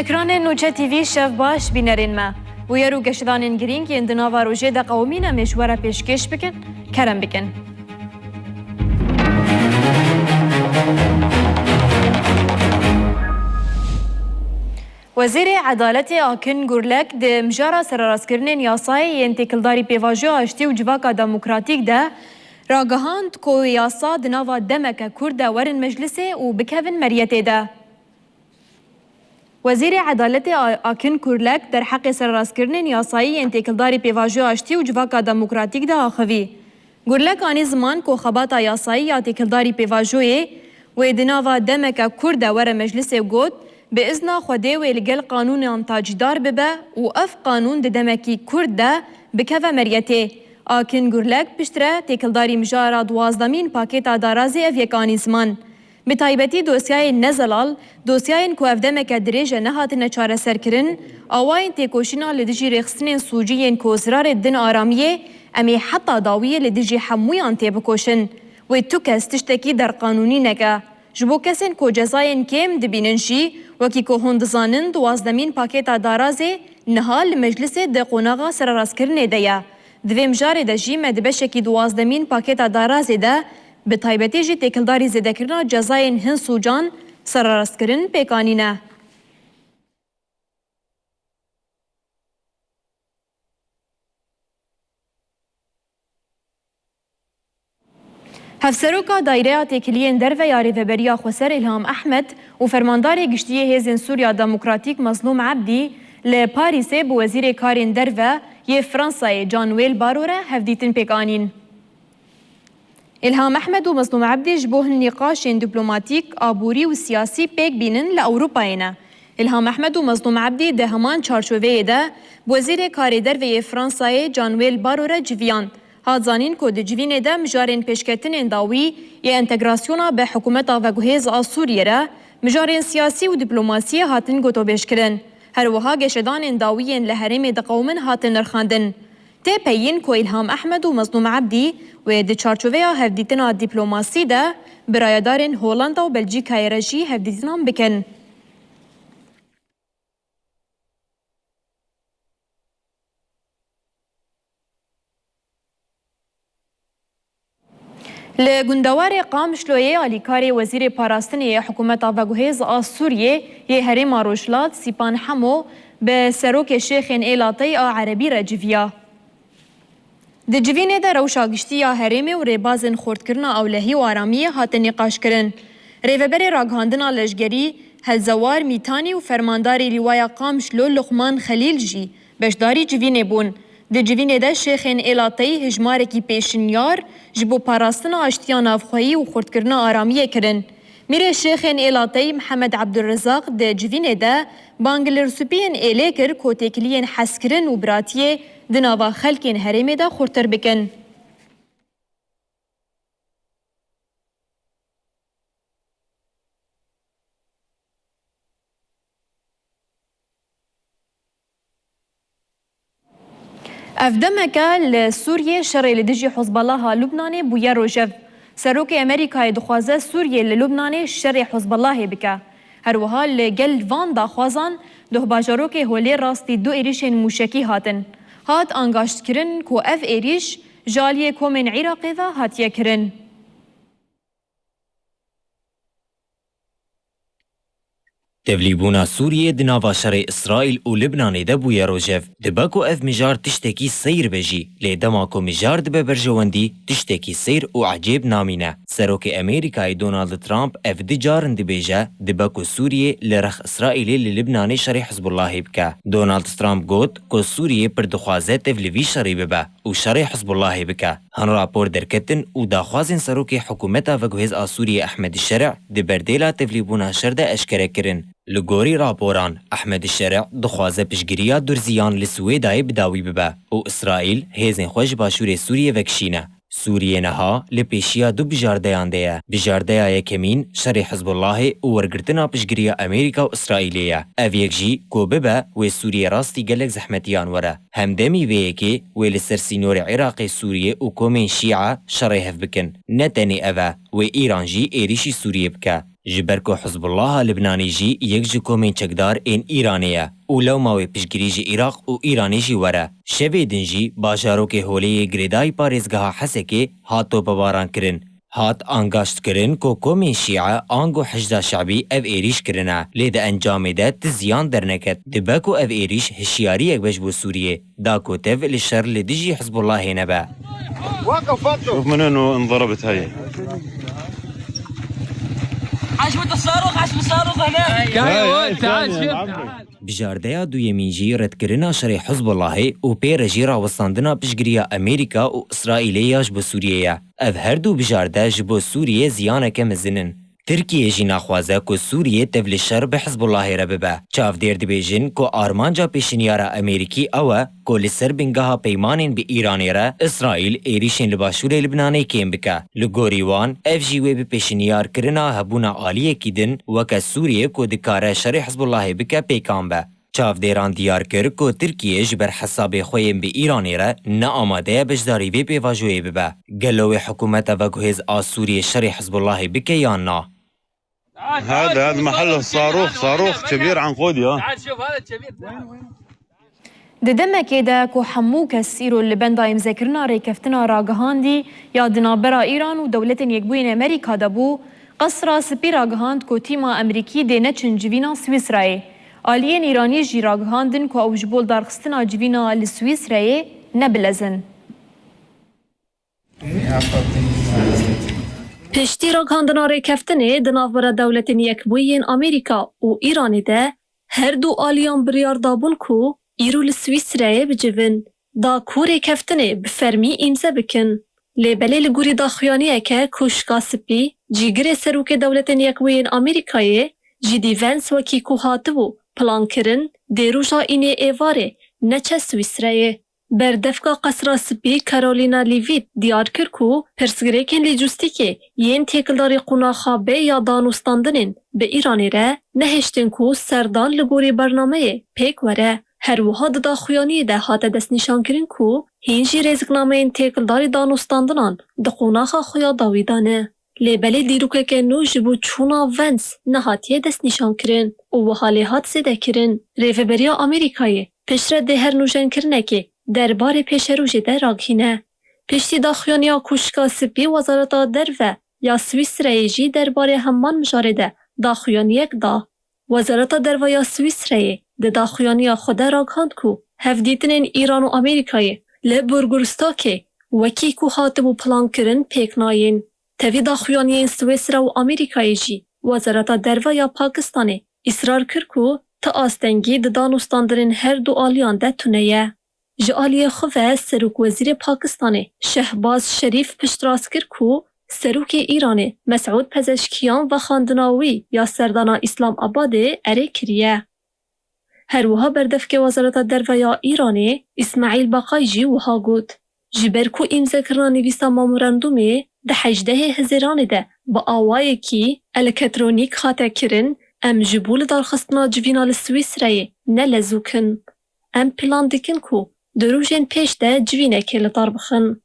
اکران نوچه تیوی شف باش بینرین ما و یارو گشتانین گرین که اندناوا روژه دا قومین مشوره پیشکش بکن کرم بکن. وزیر عدالت آکن گورلک ده مجارا سرراسکرنین یاسای انتقالداری پیواجو آشتی و جواکا دموکراتیک ده راگهاند کو یاسا دناوا دمک کرد ورن مجلسه و بکوین مریته ده. وزیر عدالت آکن گورلک در حق سرراسکرنین یاسایی انتقالداری پیواجو آشتی و جواکا دموکراتیک ده آخوی. گورلک آنی زمان کو خباتا یاسایی انتقالداری پیواجوی و دناوا دمک کرد ورن مجلسه گوت به ازنا خوده و لگل قانون انتاجدار ببه و اف قانون ده دمکی کرد ده بکوه مریته. آکن گورلک پشتره تکلداری مجارا دوازدمین پاکتا دارازی اف یکانی زمان. به تایبتی دوسیای نزلال، دوسیاین که اف دمک دریجه نهاتن چاره سر کرن، آواین تکوشینا لدیجی رخصنین سوجیین که زرار دن آرامیه، امی حتی داویه لدیجی حمویان تبکوشن و تو کس تشتکی در قانونی نگه. جبو کسین که جزاین کم دبیننشی وکی که هندزانن دوازدمین پاکتا دارازی نهال مجلس ده قوناغا سرراسکرنه ده. دویم جاره ده جی مدبشکی دوازدمین پاکتا دارازی ده به تایبتی جی تکلداری زده کرنا جزاین هن سوجان سرراسکرن پیکانینه. هفسروکا دایره تکلیین در و یاری وبریا خسر الهام احمد و فرماندار گشتی هیزن سوریا دموکراتیک مظلوم عبدی لپاریس بو وزیر کارین در و یه فرانسای جانویل باروره هفدیتن پیکانین. الهام احمد و مظلوم عبدی جبوه نقاش دیپلوماتیک آبوری و سیاسی پیک بینن لأوروپاینا. الهام احمد و مظلوم عبدی ده همان چارچوبه ده بو وزیر کاری در و یه فرانسای جانویل باروره جویان. هازانین که ده جوینه ده مجارین پیشکتن انداوی یا انتگراسیونا به حکومت و گوهیز آسوریه را مجارین سیاسی و دیپلوماسی هاتن گوتو بیشکرن. هر وها گشدان انداویین لحرم ده قومن هاتن نرخاندن. ته پیین که الهام احمد و مظلوم عبدی و ده چارچوه هفدیتنا دیپلوماسی ده برایدارین هولندا و بلژیکای رژی هفدیتنان بکن. لگندوار قامشلوی آلیکاری وزیر پاراستنی حکومت آوگوهیز سوریه یه هرم روشلات سیپان حمو به سروک شیخ ایلاتی عربی رجویا. ده جوینه ده روشاگشتی یا هرم و ریبازن خورد کرنا اولهی و آرامیه هات نقاش کرن. ریوبر راگهاندنا لشگری هلزوار میتانی و فرمانداری لیوایا قامشلو لقمان خلیل جی بشداری جوینه بون. ده جوینه ده شیخ ایلاتی هجماره کی پیشنیار جبو پاراستن آشتیان افخویی و خردکرنا آرامیه کرن. میره شیخ ایلاتی محمد عبدالرزاق ده جوینه ده بانگلرسوپین ایله کر که تکلین حسکرن و براتیه ده ناوا خلکین هرمه ده خورتر بکن. افدمکا لسوریه شرعی لدیجی حزب الله لبنانه بویا روژف. سروک امریکای دخوازه سوریه للبنانه شرعی حزب الله بکه. هر وها لگل وان داخوازان ده باجاروک هولی راستی دو ایریشن موشکی هاتن. هات انگاشت کرن کو اف ایریش جالیه کومن عراقی و هاتیه کرن. تبلیبونا سوریه دناوا شر اسرائیل و لبنان ده بویا روژف دباکو اف مجار تشتکی سیر بجی لیدماکو مجار دبه برجواندی تشتکی سیر و عجیب نامینه. سروک امریکای دونالد ترامپ اف دجارن دبیجه دباکو سوریه لرخ اسرائیلی للبنان شر حزب الله بکه. دونالد ترامپ گوت که سوریه پر دخوازه تبلیوی شری ببه و شر حزب الله بکه. هن راپور درکتن و داخوازن سروک حکومت و گوهز آسوریه احمد الشرع دبردیلا تبلیبونا شرده اشکره کرن. لگوری راپوران احمد الشرع دخوازه پشگیریا درزیان لسویدای بداوی ببه و اسرائیل هیزن خوش باشور سوریه وکشینه. سوریه نها لپیشیا دو بجاردیان ده. بجاردیا یکمین شر حزب الله و ورگرتنا پشگیریا امریکا و اسرائیلیه. اویک جی کو ببه و سوریه راستی گلک زحمتیان وره. هم دمی ویکی و لسرسینور عراق سوریه و کومین شیعه شر هف بکن. نتنی اوه و ایران جی ایریشی سوریه بکه. جبرکو حزب الله لبنانی جی یک جکومین چکدار این ایرانیه و لو ماوی پشگیری جی عراق و ایرانی جی وره. شبه دنجی باجارو که هولی گریدای پارێزگەها حەسەکێ هاتۆ بەباران کرن. هات ئانگاشت کرن کو کومین شیعه آنگو حجدا شعبی او ایریش کرنه لیده انجام ده تزیان درنکت دبکو او ایریش هشیاری یک بش بو سوریه دا کو تف لشر لدجی حزب الله نبا. شوف من انه انضربت هاي عشبة الصاروخ هنا تعال شوف بجاردیا دویمین جی ردکرنا شر حزب الله و پیر جی راوستاندنا پشگریا امریکا و اسرائیلیاش بو سوریه. اف هر دو بجارده جبو سوریه زیانه مزنن. ترکیه جی نخوازه که سوریه تفل شر به حزب الله را ببه. چاف دیر دبیجن که آرمانجا پیشنیارا امریکی اوه که لسر بنگاها پیمانین به ایرانی را اسرائیل ایریشن لباشور لبنانی کم بکه. لگوریوان اف جیوه به پیشنیار کرنا هبونا آلیه کیدن وکه سوریه که دکاره شر حزب الله بکه پیکان به. چاف دیران دیار کرد که ترکیه جبر حساب خویم به ایرانی را نه آماده بجداری به پیواجوی ببه. گلوی حکومت و گهز آسوری شر حزب الله بکه یا نه. هذا محله صاروخ كبير عنقودي تعال شوف هذا الكبير ددمکه ده که همو کس ایرو لبنده امزکرنا ریکفتنا راگهاندی یا دنابرا ایران و دولت یکبوین امریکا دبو قصرا سپی راگهاند که تیما امریکی ده نچن جوینا سویسرائه. آلین ایرانی جی راگهاندن که اوجبول دارخستنا جوینا لسویسرائه نبلزن. پشتی راگهاندنا ریکفتنه دنابرا دولت یکبوین امریکا و ایرانی ده هر دو آلیان بریار دابون که ایرو لسویسرائه بجوین دا کوری کفتنه بفرمی امزه بکن. لیبلی لگوری دا خیانیه که کشکا سپی جیگر سروک دولت یکوین امریکایه جیدی ونس وکی که هاتو پلان کرن دیروژا اینه ایواره نچه سویسرائه. بردفقا قصرا سپی کارولینا لیویت دیار کر که پرسگریکن لیجوستی که ین تکلداری قناخا به یا دانوستاندنین به ایرانی ره نهشتن که سردان لگوری برنامه پیک وره. هر وها دا خویانی ده هات دست نشان کرن که هینجی رزقنامه این تکلداری دانوستاندنان ده قناخا خویا داویدانه. لیبلی دیروکه که نو جبو چونا ونس نهاتیه دست نشان کرن و وحالی هات سیده کرن. ریفبریا امریکایی پشره ده هر نوشن کرنه که دربار پیش روژه ده راگهینه. پشتی دا خویانیا کشکا سپی وزارتا درفه یا سویسرائه جی دربار همان مشارده دا خویانیک دا. وزارتا دروا یا سویسرائه ده دا خویانیا خود راگهاند که هفدیتنین ایران و امریکایی لبرگرستا که وکی که هاتبو پلان کرن پیک ناین. تاوی دا خویانیین سویسرا و امریکایی جی وزارتا دروا یا پاکستانی اصرار کر که تا آستنگی ده دانوستاندرین هر دو آلیان ده تونهیه. جالی خواه سروک وزیر پاکستانی شهباز شریف پشتراز کر که سروک ایرانی مسعود پزشکیان و خاندناوی یا سردانا اسلام آباده اره کریه. هر وها بردفک وزارت دروا یا ایرانی اسماعیل باقای جی وها گود. جبرکو امزه کرنا نویسا مامورندومی ده 18 هزاران ده با آوایی کی الکترونیک خاطر کرن ام جبول دارخستنا جوینا لسویسرائه نلزوکن. ام پلان دکن که دروژن پیش ده جوینه که لطار بخن.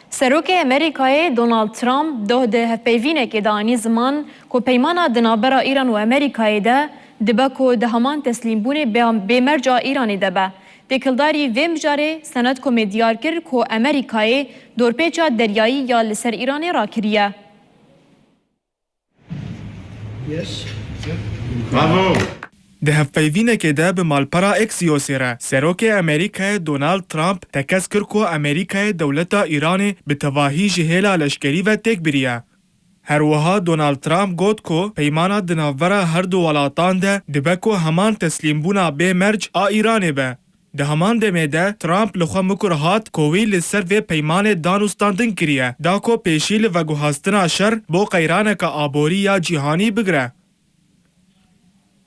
سروک امریکای دونالد ترامپ ده هفپیوینه که دانی زمان که پیمانا دنابرا ایران و امریکای ده دبا که ده همان تسلیم بونه به مرجع ایرانی ده به. دکلداری ویم جاره سند که مدیار کر که امریکای دورپیچا دریایی یا لسر ایرانی را کریه. ده هفپیوینه که ده به مالپرا اکسیوسی را سروک امریکای دونالد ترامپ تکس کر که امریکای دولتا ایران به تواهی جهیلا لشکری و تک بریه. هر وها دونالد ترامپ گوت که پیمانا دناورا هر دو ولاتان ده دبکو همان تسلیم بونا به مرج آ ایرانی به. ده همان دمه ده ترامپ لخوا مکر هات کوی لسر و پیمان دانوستاندن کریه دا کو پیشیل و گوهاستنا شر بو قیرانه که آبوری یا جیهانی بگره.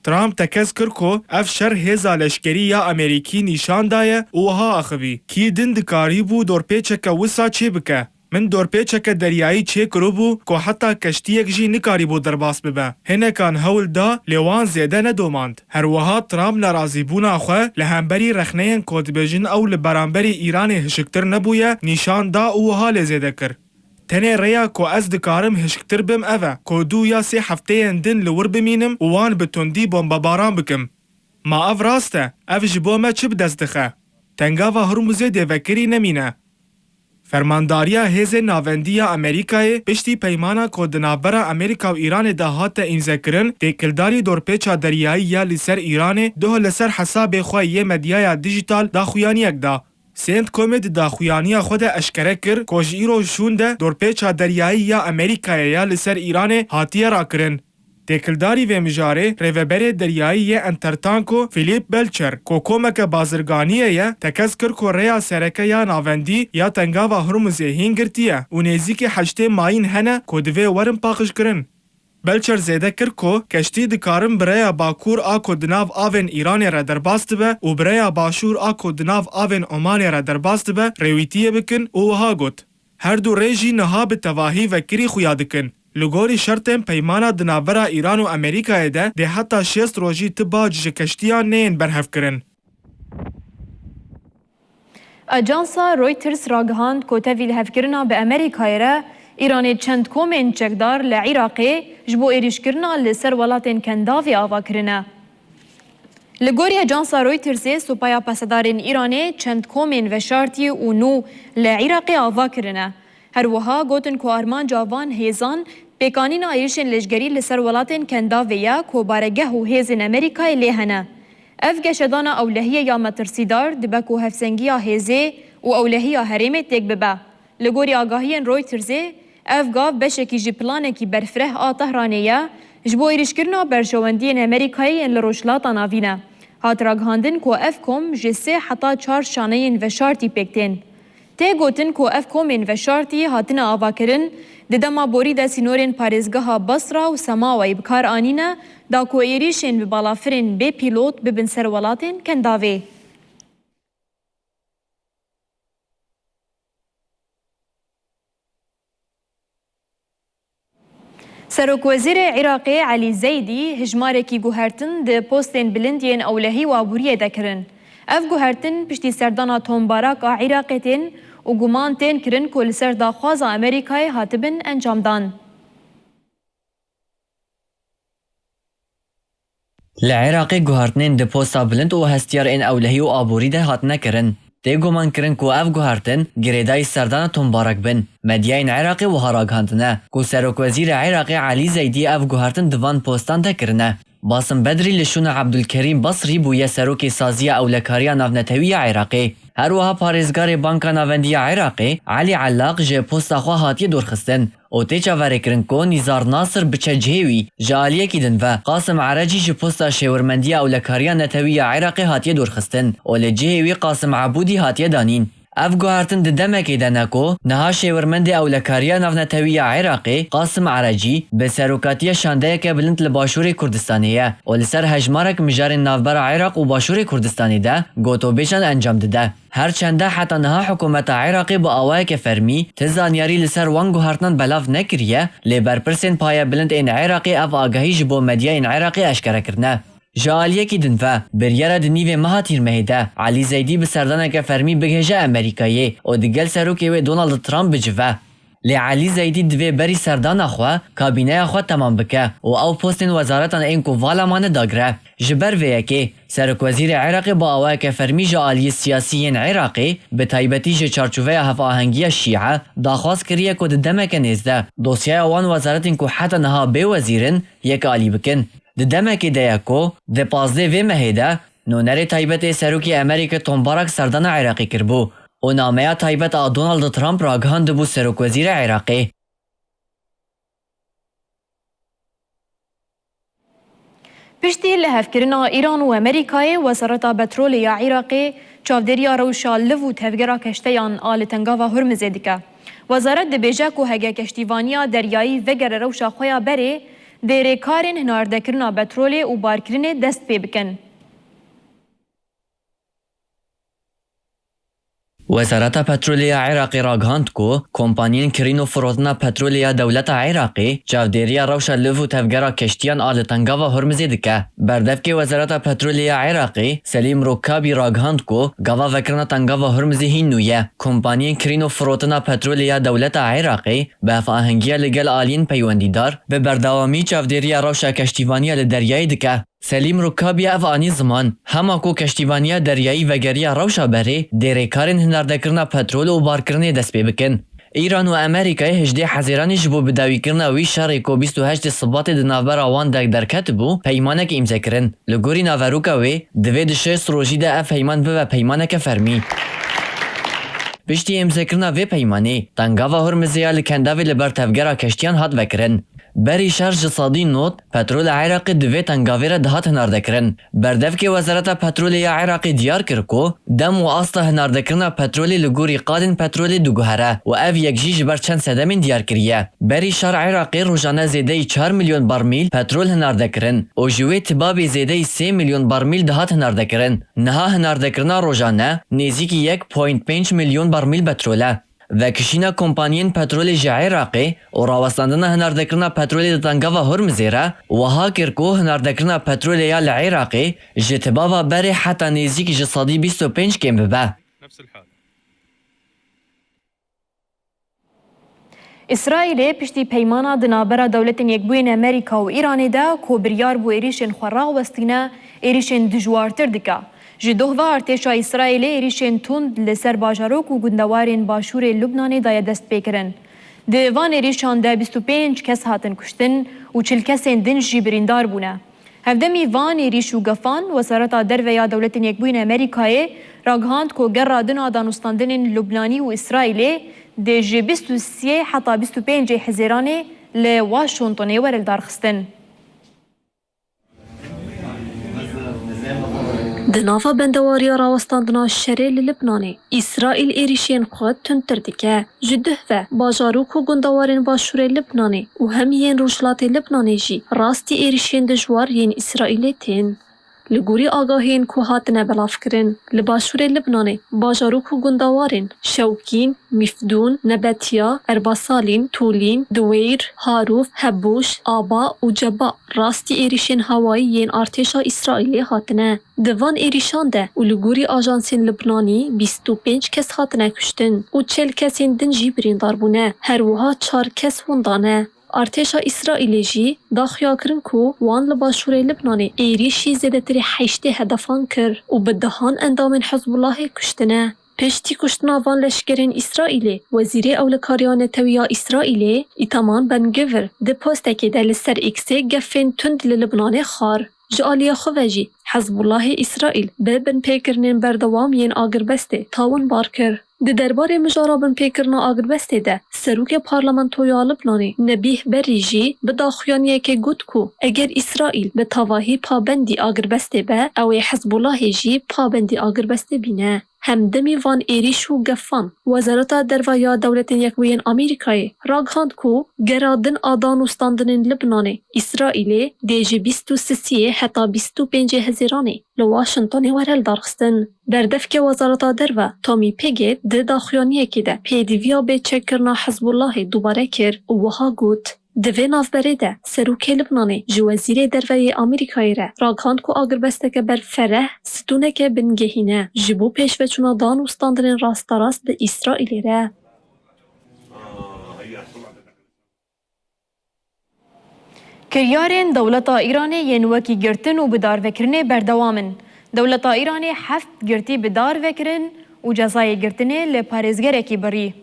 ترامپ تکس کر که اف شر هزا لشکری یا امریکی نشان دایه اوها اخوی کی دن دکاری بو دور پیچه که وسا چه بکه. من دورپیچک دریایی چه کرو بو که حتی کشتیک جی نکاری بو درباس ببه. هنکان هول دا لیوان زیده ندوماند. هر وها ترامپ نرازی بونا خواه لهمبری رخنین کودبجن او لبرانبری ایران هشکتر نبویه نشان دا او وها لزیده کر. تنه ریا کو از دکارم هشکتر بم اوه کو 2 یا 3 هفته اندن لور بمینم وان بتوندی بمباران بکم. ما اف راسته اف جبو ما چه بدست دخه. تنگاوا هرموزه دیوکری نمینه. فرمانداریا هیز ناوندیا امریکای پشتی پیمانا کو دنابرا امریکا و ایران ده هات امضا کرن تکلداری دورپیچا دریایی یا لسر ایران ده لسر حساب خو یه مدیا دیجیتال دا خویانیک دا. سنت کومید دا خویانیا خود اشکره کر کوش ایرو شونده دورپیچا دریایی یا امریکای یا لسر ایران هاتیه را کرن. تکلداری و مجاره ریوبر دریایی انترتانکو فیلیپ بلچر کو کومک بازرگانیه یا تکز کر کو ریا سرکه یا ناوندی یا تنگاوا هرمزه هینگرتیه و نزیک 8 ماین هنه کو دوی ورم پاقش کرن. بلچر زیده کر کو کشتی دکارم برای باکور آکو دناو آوین ایران را درباست به و برای باشور آکو دناو آوین عمان را درباست به رویتیه بکن و وها گوت. هر دو ریجی نها به تواهی و کری خویادکن. لگوری شرطن پیمانا دنابرا ایران و امریکای ده حتی 6 روزی تبا جکشتیان نین برهف کرن. اجانسا رویترز راگهاند که تویل هفکرنا به امریکای را ایران چند کومین چکدار لعراقی جبو ایریشکرنا لسر ولاتین کنداوی آوا کرنه. لگوری اجانسا رویترزی سوپایا پسدارین ایرانی چند کومین و شارتی و نو لعراقی آوا کرنه. هر وها گوتن کو آرمان جوان هیزان پیکانین ایرشن لشگری لسر ولاتین کنداویا کو بارگه و هیزن امریکای لیهنه. اف گشدان اولهیه یا مترسیدار دبکو هفسنگیا هیزه و اولهیه هریمه تک ببه. لگوری آگاهین رویترزی اف گاف بشکی جی پلانه کی برفره آتهرانیه جبو ایرشکرنا برشواندین امریکایی ان لروشلاتا ناوینه. هات راگهاندن کو اف کوم جسه حتا 4 شانین و شارتی پکتین. ته گوتن کو اف کومین و شارتی هاتن آوا کرن ددما بوری د سینورین پاریزگاه بصره و سماوی بکار آنینه دا کو ایریشن به بالافرین به پیلوت ببن سر ولاتین کنداوی. سروک وزیر عراقی علی زیدی هجمارکی گوهرتن ده پوستین بلندین اولهی و عبوریه دکرن. اف گوهرتن پشتی سردانا تومباراک عراقیتین و گمان تین کرن کل سر داخواز امریکای هاتبن انجام دان. لعراقی گوهرتنین ده پوستا بلند و هستیار این اولهی و آبوری ده هات نکرن. ده گمان کرن کو اف گوهرتن گریدای سردان تومبارک بن. مدیاین عراقی و هراگ هندنه. کو سروک وزیر عراقی علی زیدی اف گوهرتن دوان پوستان ده کرنه. باسم بدری لشون عبدالکریم بصری بویه سروک سازی اولکاریا نافنتوی عراقی. هر وها پارێزگارê Banka Navendiya Iraqê Elî Ellaq ji posta xwe hatiye dorxistin û tê çaverêkirin ku Nîzar Nasir biçe cihê wî ji aliyekî din ve Qasim Erecî ji posta şêwirmendiya Ewlekariya Netewî ya Iraqê hatiye dorxistin û li cihê wî Qasim Ebûdî hatiye danîn. Ev guhertin di demekê de ne ku niha şêwirmendê Ewlekariya Navnetewî ya Iraqê Qasim Erecî bi serokatiya şandeyeke bilind li Başûrê Kurdistanê ye û li ser hejmarek mijarên navbera Iraq û Başûrê Kurdistanê de gotobêjan encam dide. Herçende heta niha hikûmeta Iraqê bi awayeke fermî ti zanyarî li ser wan guhertinan belav nekiriye lê berpirsên paye bilind ên Iraqê ev agahî ji bo medyayên Iraqê eşkere kirine. Ji aliyekî din ve biryara di nîvê meha tîrmehê de Elî Zeydî bi serdaneke fermî bigêje Amerîkayê û di gel serokê wê Donald Trump bicive. Lê Elî Zeydî divê berî serdana xwe kabîneya xwe temam bike û ew postên wezaretan ên ku vala mane dagire. Ji ber vê yekê Serokwezîrê Iraqê bi awayeke fermî ji aliyê siyasî yên Iraqê bi taybetî ji çarçoveya hevahengiya Şîe daxwaz kiriye ku di demeke nêz de dosyaya wan wezaretên ku heta niha bêwezîrin yek alî bikin. Di demekê de ye ku di 15 vê mehê de nûnerê taybetê Serokê Amerîkê tombarak serdana Iraqê kirbû û nameya taybet a Donald Trump ragihandibû Serokwezîrê Iraqê. Piştî li hevkirina Îran û Amerîkayê Wezareta Petrolê ya Iraqê çavdêriya rewşa liv û tevgera keşteyan a li tengava Hurmizê dike. Wezaret dibêje ku hege keştîvaniya deryayî vegere rewşa xwe ya berê dêrêkarên hinardekirina petrolê û barkirinê dest pê bikin. وزارت پترولیا عراقی راگهاند کو کمپانیین کرین و فروتنا پترولیا دولت عراقی چاودێریە ڕەوشە لڤ و تەفگەرە کەشتیان ئالە تەنگاوە هورمزی دکە. بەردەفکێ وەزارەتە پترولیا عراقی سەلیم ڕۆکابی راگهاند کو گاوا vekirina tengava Hurmizê hîn nûye. Kompaniyên kirîn û firotina petrolê dewleta Iraqê bi hevahengîya li gel aliyên peywendîdar bi berdewamî çavdêriya rewşa keştîvaniya li deryayê dike. Selîm Rûkabiya ev anî ziman hema ku keştîvaniya deryayî vegeriya rewşa berê dêrêkarên hinardekirina petrol û barkirinê dest pê bikin. İran û Amerîkayê hejdê hezêranî ji bo bidawîkirina wî şerê ku 28 Sibatê di navbera wan de derketibû peymanek îmzekirin. Li gorî naverûka wê divê di 6 rojî de ev peyman bibe peymaneke fermî. Piştî îmzekirina vê peymanê, tengava Hurmizê ya li kendavê li ber tevgera keştiyan hat vekirin. Berî şer ji sadî not, petrola Iraqê di vê tengavê re dihat hinardekirin. Berdevkê Wezareta Petrolê ya Iraqê diyar kir ku dem û asta hinardekirina petrolê li gorî qadên petrolê diguhere û ev yek jî ji ber çend sedemên diyar kiriye. Berî şer Iraqê rojane zêdeyî 4 milyon barmîl petrol hinardekirin û ji wê tibabê zêdeyî 3 milyon barmîl dihat hinardekirin. Niha hinardekirina rojane nêzîkî 1.5 milyon barmîl petrol e. Vekişîna kompaniyên petrolê ji Iraqê û rawestandina hinardekirina petrolê di tengava Hurmizê re wiha kir ku hinardekirina petrolê ya li Iraqê ji tibava berê heta nêzîkî ji sadî 25 kêm bibe. İsrailê piştî peymana di navbera dewletên Yekbûyên Amerîka û Îranê de ku biryar bû êrişên xwe rawestîne êrişên dijwartir dike. Ji dohva artêşa İsraîlê êrişên tund li ser bajarok û gundewarên başûrê Lubnanê daye dest pêkirin. Di van êrişan de 25 kes hatin kuştin û 40 kesên din jî birîndar bûne. Hevdemî van êrîş û gefan Wezareta Derve ya Dewletên Yekbûyên Amerîkayê ragihand ku gera dina danûstandinên Lubnanî û İsraîlê dê ji 23 heta 25 Hezêranê li Washingtonê were darxistin. Di nava bendewariya rawestandina şerê li Libnanê, İsraîl êrişên xwe tundtir dike. Ji duh ve bajarok û gundewarên başûrê Libnanê û hem yên Rojhilatê Libnanê jî rastî êrişên dijwar yên İsraîlê tên. Li gorî agahiyên ku hatine belavkirin, li başûrê Libnanê bajarok û gundewarên Şewkîn, Mîfdûn, Nebetiya, Erbasalîn, Tûlîn, Duweyr, Harûf, Hebûş, Aba û Ceba rastî êrişên hewayî yên artêşa İsraîlê hatine. Di van êrişan de û li gorî ajansên Libnanî 25 kes hatine kuştin û 40 kesên din jî birîndar bûne. Her wiha 4 kes hundan e. Artêşa İsraîlê jî daxuya kirin ku wan li başûrê Libnanê êrişî zêdetirî 8 hedefan kir û bi dihan endamên Hezbollahê kuştine. Piştî kuştina van leşkerên İsraîlê, Wezîrê Ewlikariya Netewî ya İsraîlê Îtaman Ben-Gvir di postekê de li ser X'ê gefên tund li Libnanê xwar. Ji aliya xwe ve jî Hezbollahê İsraîl bi binpêkirinên berdewam yên agirbestê tawin bar kir. Di derbarê mijara binpêkirina agirbestê de Serokê Parlamentoya Libnanê Nebih Berî jî bi daxuyaniyekê got ku eger İsraîl bi tavahî pabendî agirbestê be ew ê Hezbollahê jî pabendî agirbestê bîne. Hemdemî van êrîş û gefan Wezareta Derve ya Dewletên Yekbûyên Amerîkayê ragihand ku gera din a danûstandinên Libnanê İsraîlê dê ji 23 heta 25 Hezêranê li Washingtonê were darxistin. Berdevkê Wezareta Derve Tommy Pigott di daxuyaniyekê de pêdîviya bêçekkirina Hezbollahê dubare kir û wiha got. Di vê navberê de Serokê Libnanê ji Wezîrê Derveyê Amerîkayê re ragihand ku agirbesteke berfereh stûneke bingehîne ji bo pêşveçûna danûstandinên rastarast di İsraîlê re. Kiryarên Dewleta Îranê yên wekî girtin û bidarvekirinê berdewam in. Dewleta Îranê heft girtî bidarvekirin û cezayê girtinê li parêzgerekî birî.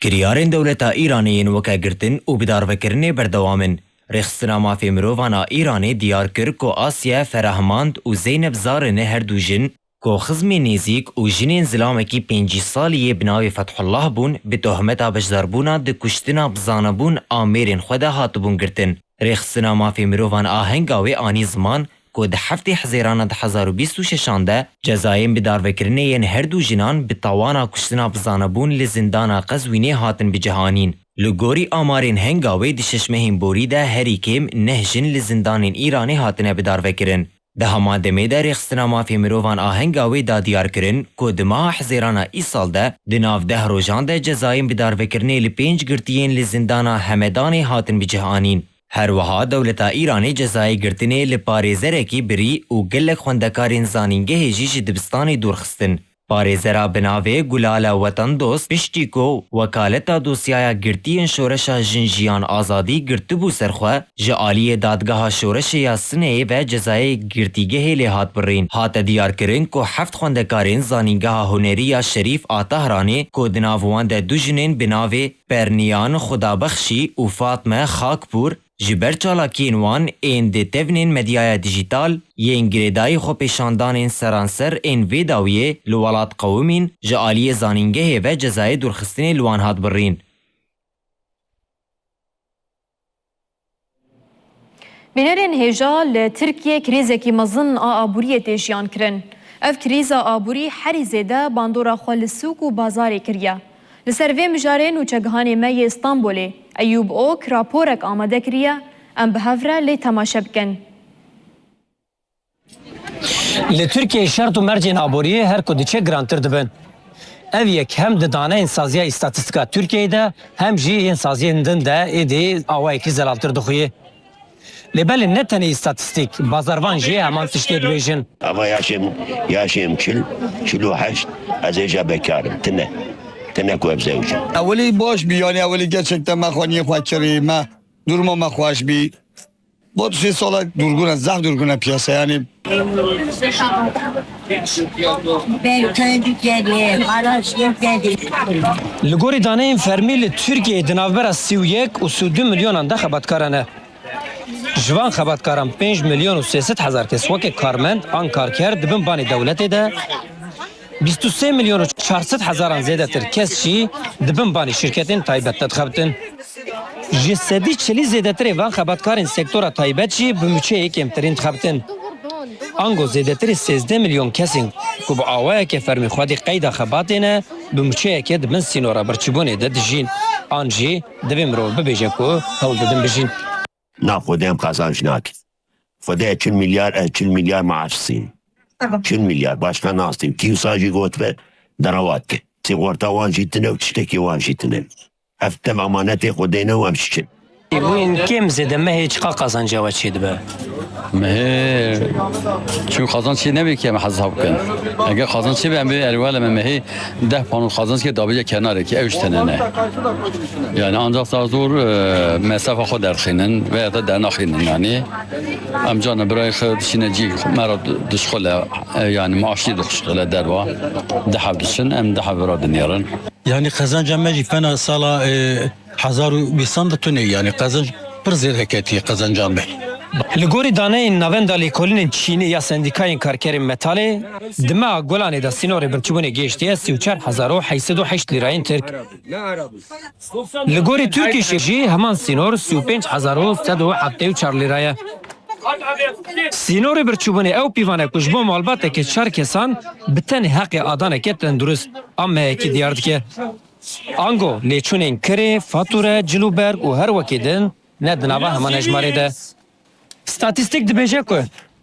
Kiryarên dewleta Îranê yên weke girtin û bidarvekirinê berdewam in. Rêxistina mafê mirovana Îranê diyar kir ku Asya Ferahmand û Zeynep Zarînê her du jin ku xizmê nêzik û jinên zilamekî 5 saliyê bi navê Fethullah bûn bi tohmeta bejdarbûna di kuştina bizanebûn amêrên xwe de hatibûn girtin. Rêxistina mafê mirovan a henga wê anî ziman ku di heftê Hezêrana 2026 de cezayên bidarvekirinê yên her du jinan bi tawana kuştina bizanebûn li zindana Qezwînê hatin bicihanîn. Li gorî amarên henga wê di 6 mehên borî de herî kêm 9 jin li zindanên Îranê hatine bidarvekirin. ده همان دمه ده رخصتنا مافی مروفان آهنگاوی دا دیار کرن که دماغ حزیرانا ای سال ده دناف ده روژان ده جزایم بدار وکرنه لپینج گرتیین لزندانا همدان هاتن بجهانین. هر وها دولتا ایرانی جزای گرتنه لپاریزره کی بری و گلک خوندکارین زانینگه هجیج دبستانی دورخستن. پاریزرا بناوه گلالا وطن دوست پشتی کو وکالتا دوسیایا گرتی شورشا جنجیان آزادی گرتبو سرخواه جعالی دادگاه شورش یا سنه و جزای گرتیگه لحات برین. هات دیار کرن کو 7 خوندکارین زانینگاه هنری یا شریف آتهرانه کو دناوان ده دو جنین بناوه پرنیان خدابخشی و فاطمه خاکپور جبر چالاکین وان این ده تونین مدیای دیجیتال یین گریدای خو پیشاندان سرانسر این ویداویه لولات قومین جعالی زانینگه و جزای دورخستین لوان هات برین. بینرین هیجا لترکیه کریزکی مزن آبوری تیجیان کرن. اف کریزا آبوری هری زیده باندورا خوال سوق و بازاری کریا. لسروی مجارین و چگهانی می استانبولی ایوب اوک راپورک آماده کریا ام بهفره لی تماشا بکن. لترکیه شرط و مرجین آبوریه هر کدی چه گرانتر دبن. ev yek hem de dane insaziya istatistika Türkiye'de hem jî insaziyenin de edi awayekî zelaltir dixuye. Lebelin ne tane istatistik bazarvan jî heman tiştê dibêjin. Ama yaşım çilo heşt ez êja bekarım tine ku ev zewcim. Evvelî baş bî yani evvelî gerçekten me xwaniyê xwe kirî me durma me xweş bî. Bu 3 sala durguna zaf durguna piyasa yani. Li gorî daneyên fermî li Tirkiyeyê di navbera 31 û 32 milyonan de xebatkaran e. Ji van xebatkaran 5 milyon û 300 hezar kes wekî karmend an karker dibin banê dewletê de 23 milyon û 400 hezaran zêdetir kes jî dibin banê şirketên taybet de dixebitin. Ji sedî çilî zêdetirê van xebatkarên sektora taybet jî bi müçeyê kêmtirîn dixebitin. Ango zêdetirê 13 milyon kesên ku bi awayekê fermî xwedî qeyda xebatê ne bi müçeyekê dibin sînora birçîbûnê de dijîn. An jî divê mirov bibêje ku hewl didin bijîn. Na xwedê em qazanc nakin. Xwedê 40 milyar maaş sîn. 40 milyar başka nastîm. Kîwsa jî got ve derawat ke. Sigorta wan jî tune û tiştekî wan jî tune. Ev tev emanetê xwedê ne û em şiçin. Wên kêm zêde mehê çiqa qazanca we çê dibe? مهي شو خزان شيء نبي كم حساب كن اگر خزان شيء بهم الوال من مهي ده پانو خزان که دابیه کناره که اوش تننه yani ancak zor mesafe خود درخینن و یا در نخینن yani امجان برای خود شنجی مرا دشخله yani maaşlı دشخله دروا ده حبشن ام ده حبرا دنیارن yani kazancı meci fena sala 1200 tane yani kazanç bir zirheketi kazancı bey. Li gorî daneyên navenda lêkolînên Çînê ya sendîkayên karkerên metalê di me Golanê de sînorê birçîbûnê gêştiye 34,808 lîrayên Tirk. Li gorî Tirkiyê jî heman sînor 35,174 lîra ye. Sînorê birçîbûnê ew pîvane ku ji bo malbatekê çar kesan bi tenê heqê adanekê tendurist an mehekî diyar dike. Ango lêçûnên kirê, fatûre, cilûberg û her wekê din ne di nava heman hejmarê de. Statistik dibêje ku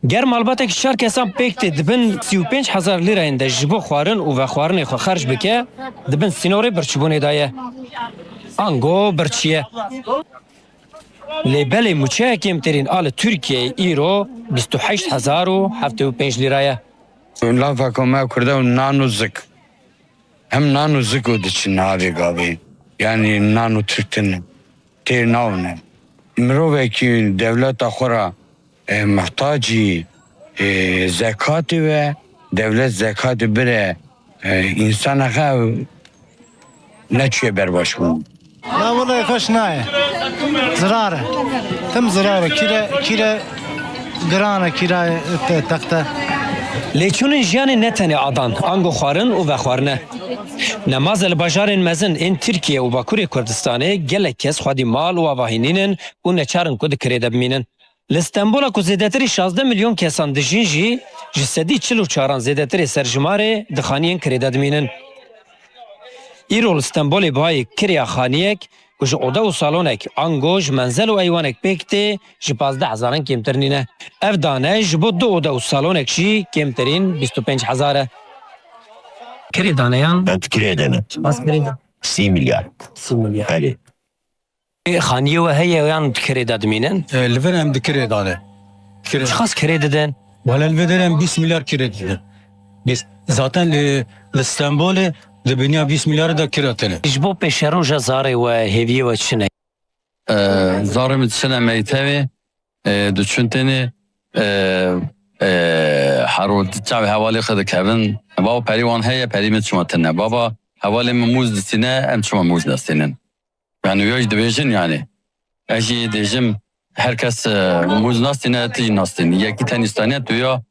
ger malbatek şer kesan pêk tê dibin 35,000 lîrayên de ji bo xwarin û vexwarinê xwe xerc bike dibin sînorê birçîbûnê de ye. Ango birçî ye. Lê belê mûçeyekê emterîn a li Tirkiyeyê îro 28,075 lîra ye. Lafa ku me Kurda û nan û zik. Hem nan û zik û diçin navê gavê. Yani nan û Türk tune. Tê navne. Mirovekî devleta xwe ra muhtacî zekatê ve devlet zekatê bire insana xwe neçûye berbaş bûn. لا والله خوش نایه زراره تم زراره کیره گرانه کیره تخته Lêçûnên jiyanê ne tenê adan, ango xwarin û vexwarine. Nemazê li bajarên mezin ên Tirkiye û Bakurê Kurdistanê gelek kes xwedî mal û avahînînin û neçarin ku di kirê de bimînin. Li Stenbol'a ku zêdetirî 16 milyon kesan dijîn jî ji sedî 44 zêdetirê serjimarê di xaniyên kirê de dimînin. Îro li Stenbolê bihayê kiriya xaniyek و ji oda û salonekî ango ji menzel û eywanek pêk tê ji 15,000 kêmtir nîne. Ev dane ji bo 2 oda û salonek jî kêmtirîn 25,000 e. Kirê daneyan? Ben kireye dene. Spas kirê 30 milyar. 30 milyar. Hadi. Xaniye we heye yan kirê de dimînin? Li vir em dikirê dane. Çi xas kirê didin? Wala li vir em 20 milyar kirê didin. Biz zaten li İstanbul'e di biniya 20 milyar da kira tene. Ji bo pêşeroja zarê we hêviyê we çi ne? Zarê min çine meytevê diçûn tenê herod çavê hevalê xwe dikevin. Baba perî wan heye perî min çima tune. Baba hevalê min mûz distîne em çima mûz nestînin. Yani wê jî dibêjin yani. Ez jî dêjim herkes mûz nastîne tî jî nastîn. Yekî tenîstaniye tu ya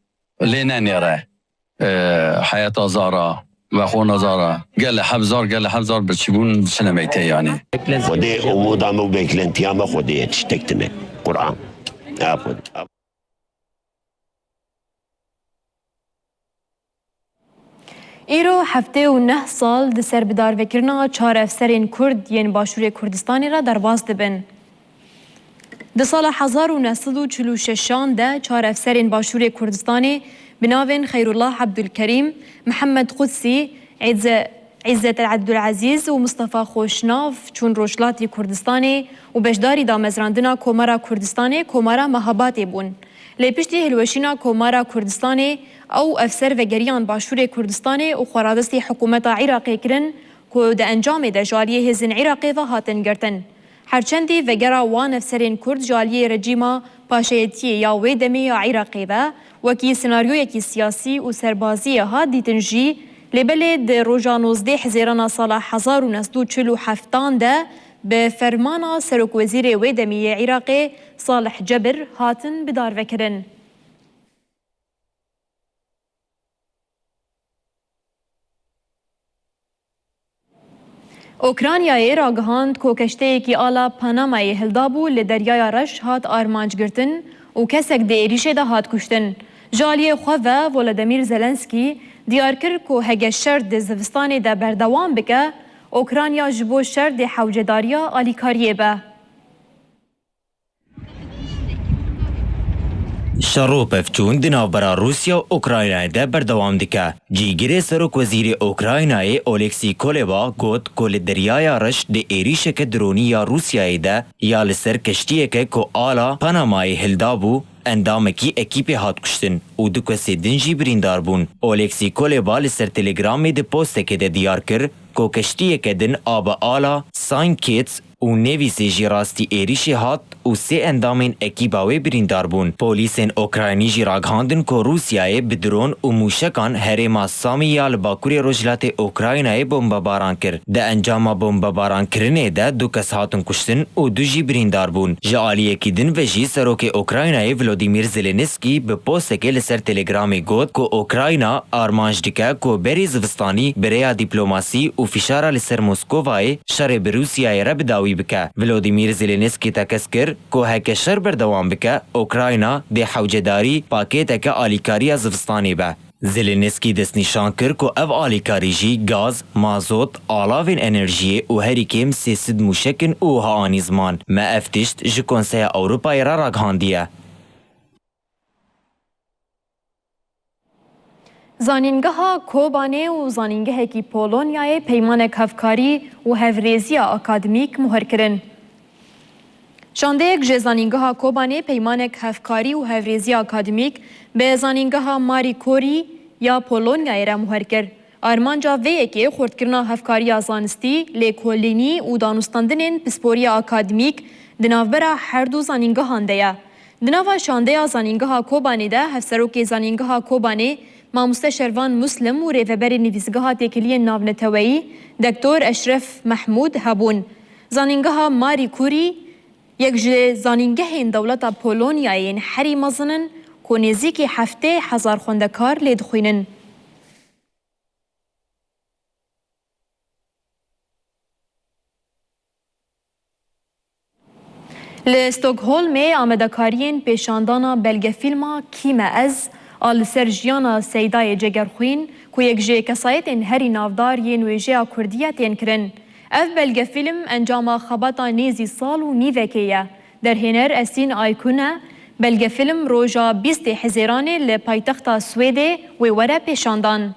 lê nenêre. Hayata zara ve xona zara. Gel hevzar birçîbûn çine meytê yani. Xwedê umudamı û beklentiyamı Xwedê yetiştektine. Kur'an. Ya Xwedê. ایرو هفته و 9 سال د سربدارvekirina 4 افسرên Kurd yên Başûrê Kurdistanê re derbas dibin. Di sala 1946 de 4 افسرên Başûrê Kurdistanê bi navên Xeyrullah Abdulkerîm, Mihemed Qudsî, İzzet Abdulaziz û Mustafa Xoşnav çûn Rojhilatê Kurdistanê û beşdarî damezrandina Komara Kurdistanê Komara Mehabatê bûn. Lê piştî hilweşîna Komara Kurdistanê ew efser vegeriyan Başûrê Kurdistanê û xwaradestê hikûmeta Iraqê kirin ku di encamê de jaliyê hêzên Iraqê ve hatin girtin. Herçendî vegera wan efserên Kurd jaliyê rejîma paşayetiyê ya wê demê ya Iraqê ve wekî senaryoyekî siyasî û serbaziyê hat dîtin jî lêbelê di roja 19 hezêrana sala 1947 de bi fermana Serokwezîrê wê demê yê Iraqê Salih Cebir hatin bidarvekirin. Ukraynayê ragihand ku keşteyekî ala Panamayê hildabû li deryaya reş hat armancgirtin û kesek di êrişê de hat kuştin. Jaliyê xwe ve Volodymyr Zelenskî diyar kir ku hege şer di zivistanê de berdewam bike, Ukrayna ji bo şer di hewcedariya alîkariyê be. Şerû pevçûn di navbera Rusya û Ukraynayê de berdewam dike. Cîgirê Serokwezîrê Ukraynayê Oleksî Kuleba got ku li deryaya reş di êrişeke dronî ya Rusyayê de ya li ser keştiyeke ku ala Panamayê hildabû endamekî ekîpê hat kuştin û du kesê din jî birîndar bûn. Oleksî Kuleba li ser Telegramê di postekê de diyar kir ku keştiyeke din a bi ala Saint-Kitts û nêvîsê jî rastî êrişê hat û sê endamên ekîba wê birîndar bûn. Polîsên Ukraynî jî ragihandin ku Rusyayê bi dron û mûşekan herêma Samî ya li bakurê Rojhilatê Ukraynayê bombebaran kir. Di encama bombebarankirinê de du kes hatin kuştin û du jî birîndar bûn. Ji aliyekî din ve jî Serokê Ukraynayê Volodymyr Zelenskî bi postekê li ser Telegramê got ku Ukrayna armanj dike ku berî zivistanî birêya dîplomasî û fîşara li ser Moskovayê şerê bi Rusyayê re bidawî bike. Volodymyr Zelenskî tekez kir ku heke şer berdewam bike, Ukrayna dê hewcedarî pakêteke alîkariya zivistanê be. Zelenskî destnîşan kir ku ev alîkarî jî gaz, mazot, alavên enerjiyê û herî kêm 300 mûşekin û anî ziman. Me ev tişt ji Konseya Ewropayê re ragihandiye. Zanîngeha Kobanê û zanîngehekî Polonyayê peymanek hevkarî û hevrêziya akademîk muher kirin. Şandeyek ji zanîngeha Kobanê peymanek hevkarî û hevrêziya akademîk bi zanîngeha Marie Curie ya Polonyayê re muher kir. Armanca vê yekê xurtkirina hevkariya zanistî, lêkolînî û danûstandinên pisporiya akademîk di navbera her du zanîngehan de ye. Di nava şandeya zanîngeha Kobanê de hevserokê zanîngeha Kobanê Mamoste Şervan Muslim û rêveberê nivîsgeha têkiliyên navneteweyî Doktor Eşref Mehmûd hebûn. Zanîngeha Marie Curie yek ji zanîngehên dewleta Polonyayê yên herî mezin in ku nêzîkî 7,000 xwendekar lê dixwînin. Li Stockholmê amedekariyên pêşandana belgefîlma Kî me ez a li ser jiyana Seydayê Cegerxwîn ku yek ji kesayetên herî navdar yên wêjeya Kurdiyê tên kirin. اف بلگه فیلم انجام خباتا نیزی سال و نیوکیه در هنر اسین آیکونه بلگه فیلم روژا 20 حزیرانه لپایتخت سویده و وره پیشاندان.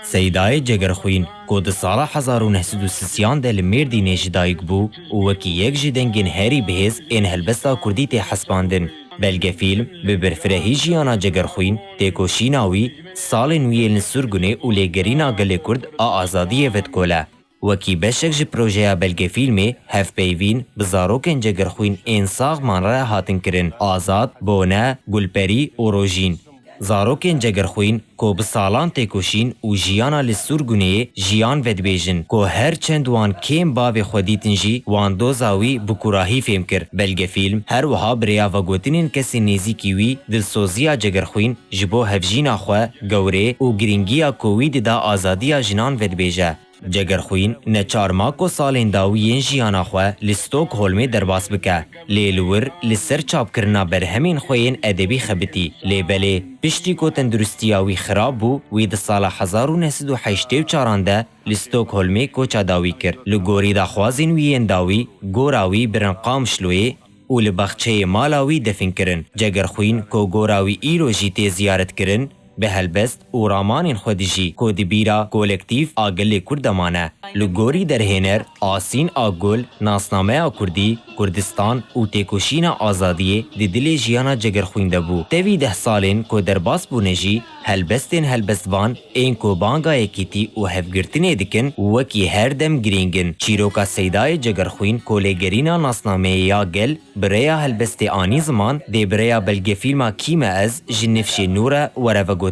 سیدای جگرخوین که ده سال 1930 ده لمردی نجدایک بو و وکی یک جدنگین هری بهز این هلبستا کردی تی حسباندن. بلگه فیلم به برفرهی جیانا جگرخوین تیکوشی ناوی سال نویل سرگونه و لگرینا گل کرد آزادی وید کوله. وکی بشک جی پروژه بلگه فیلمی هف پیوین بزاروکن جگرخوین این ساغمان را هاتن کرن آزاد، بونه، گلپری و روژین. زاروکن جگرخوین که بسالان تکوشین و جیانا لسرگونه جیان ودبیجن که هر چند وان کم باوی خودیتن جی وان دوزاوی بکراهی فهم کر. بلگه فیلم هر وها بریا و گوتنین کسی نیزی کیوی دلسوزیا جگرخوین جبو هفجینا خواه گوره و گرینگیا کوی دا آزادیا جنان ودبیجه. جگرخوین نه چارماکو سالین داویین جیانا خواه لستوک هولمی درباس بکه. لیلور لسر چاپ کرنا بر همین خوین ادبی خبتی. لیبله پشتی کو تندرستیاوی خراب بو وی ده سال 1984 ده لستوک هولمی کوچا داوی کر. لگوری دا خوازین ویین داوی گوراوی برنقام شلوی و لبخچه مالاوی دفن کرن. جگرخوین کو گوراوی ایرو جیتی زیارت کرن به هلبست و رامان خودجی که دبیرا کولکتیف آگل کردمانه. لگوری در هنر آسین آگل ناسنامه کردی کردستان و تکوشین آزادی دی دل جیانا جگرخوینده بو. تاوی 10 سالین که در باس بونجی هلبستوان این که بانگا یکیتی و هفگرتنه دکن وکی هر دم گرینگن. چیروکا سیدای جگرخوین که لگرینا ناسنامه یا گل بریا هلبست آنی زمان دی بریا بلگه فیلما کیم از جنفش نوره ورفگو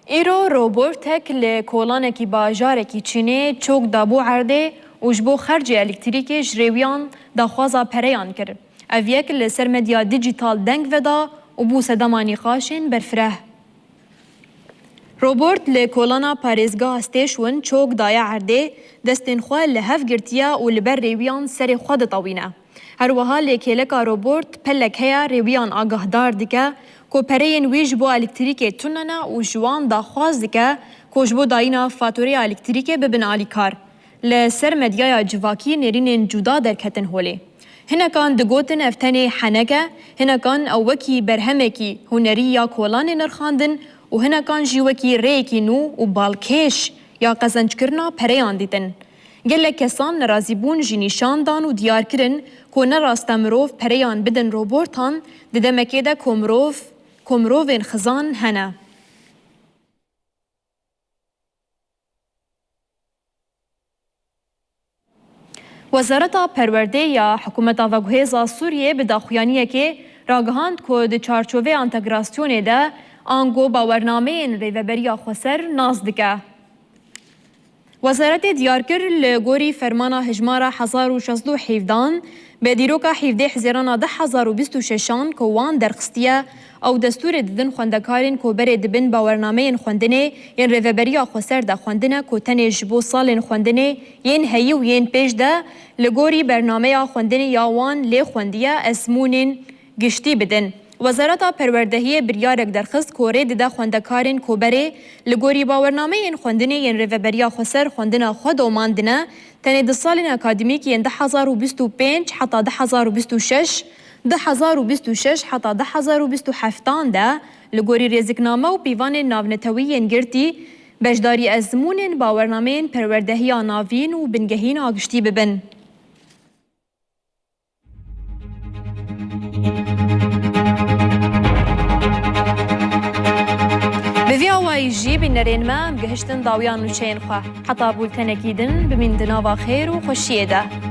ایرو روبورتک لکولانکی باجارکی چینه چوک دابو عرده و جبو خرج الکتریکی جریویان داخوازا پریان کرد. اویک لسر مدیا دیجیتال دنگ ودا و بو سدامانی خاشن برفره. روبورت لکولانا پاریزگاه استیشون چوک دایا عرده دستین خواه لحف گرتیا و لبر ریویان سر خود طوینه. هر وها لیکیلکا روبورت پلک هیا ریویان آگاهدار دکه که پرین ویج بو الکتریک توننا و جوان دا خواست دکه که جبو داینا فاتوری الکتریک ببن آلی کار. لسر مدیای جواکی نرین جدا درکتن هولی. هنکان دگوتن افتنی حنکه، هنکان اوکی برهمکی هنری یا کولان نرخاندن و هنکان جیوکی ریکی نو و بالکش یا قزنج کرنا پریان دیتن. گله کسان نرازی بون جی نشان دان و دیار کرن که نراسته مروف پریان بدن روبورتان ددمکه ده کمروفین خزان هنه. وزارت پرورده یا حکومت وگوهیزا سوریه به داخویانیه که راگهاند که ده چارچوه انتگراسیونه ده آنگو باورنامه این ریوبریا خسر نازدکه. وزارت دیار کر لگوری فرمانا هجمارا 1617 به دیروکا 17 حزیرانا 1026 که وان درخستیه او دستور ددن خوندکارین که بره دبن باورنامه خوندنه ین ریوبریا خسر ده خوندنه که تنه جبو سال خوندنه ین هیو و ین پیش ده لگوری برنامه خوندنه یا وان لی خوندیه اسمونین گشتی بدن. وزارت پروردهی بریارک درخست کوره ده خوندکارین که بره لگوری باورنامه ین خوندنه ین ریوبریا خسر خوندنه خود و ماندنه تنه ده سالین اکادمیک ین 2025 حتی 2026 2026 حتی 2027 ده لگوری ریزکنامه و پیوان ناونتوی ین گرتی بجداری ازمون باورنامه پروردهی ناوین و بنگهین آگشتی ببن. بوی آوائی جی بین نرین ما گهشتن داویان و چین خواه حتی بولتنکی دن بمین دناوا خیر و خوشیه ده.